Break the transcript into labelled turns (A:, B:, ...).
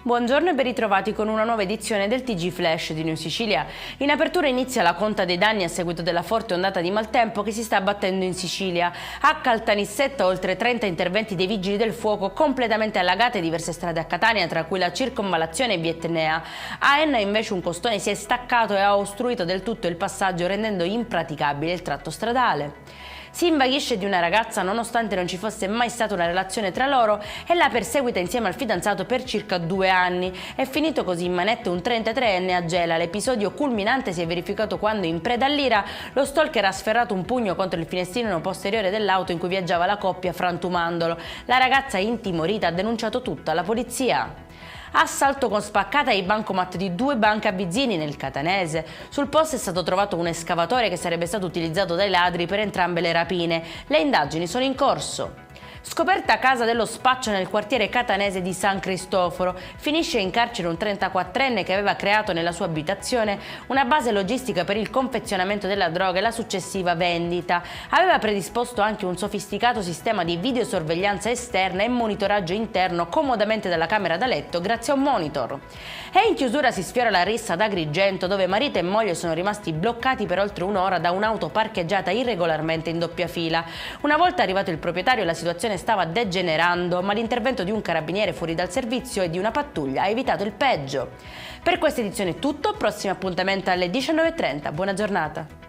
A: Buongiorno e ben ritrovati con una nuova edizione del TG Flash di New Sicilia. In apertura inizia la conta dei danni a seguito della forte ondata di maltempo che si sta abbattendo in Sicilia. A Caltanissetta oltre 30 interventi dei vigili del fuoco, completamente allagate diverse strade a Catania, tra cui la circonvallazione e via Etnea. A Enna invece un costone si è staccato e ha ostruito del tutto il passaggio, rendendo impraticabile il tratto stradale. Si invaghisce di una ragazza nonostante non ci fosse mai stata una relazione tra loro e la perseguita insieme al fidanzato per circa 2 anni. È finito così in manette un 33enne a Gela. L'episodio culminante si è verificato quando in preda all'ira lo stalker ha sferrato un pugno contro il finestrino posteriore dell'auto in cui viaggiava la coppia, frantumandolo. La ragazza intimorita ha denunciato tutto alla polizia. Assalto con spaccata ai bancomat di 2 banche a Vizzini nel Catanese. Sul posto è stato trovato un escavatore che sarebbe stato utilizzato dai ladri per entrambe le rapine. Le indagini sono in corso. Scoperta casa dello spaccio nel quartiere catanese di San Cristoforo. Finisce in carcere un 34enne che aveva creato nella sua abitazione una base logistica per il confezionamento della droga e la successiva vendita. Aveva predisposto anche un sofisticato sistema di videosorveglianza esterna e monitoraggio interno comodamente dalla camera da letto grazie a un monitor. E in chiusura si sfiora la rissa ad Agrigento, dove marito e moglie sono rimasti bloccati per oltre un'ora da un'auto parcheggiata irregolarmente in doppia fila. Una volta arrivato il proprietario, la situazione stava degenerando, ma l'intervento di un carabiniere fuori dal servizio e di una pattuglia ha evitato il peggio. Per questa edizione è tutto, prossimo appuntamento alle 19:30. Buona giornata.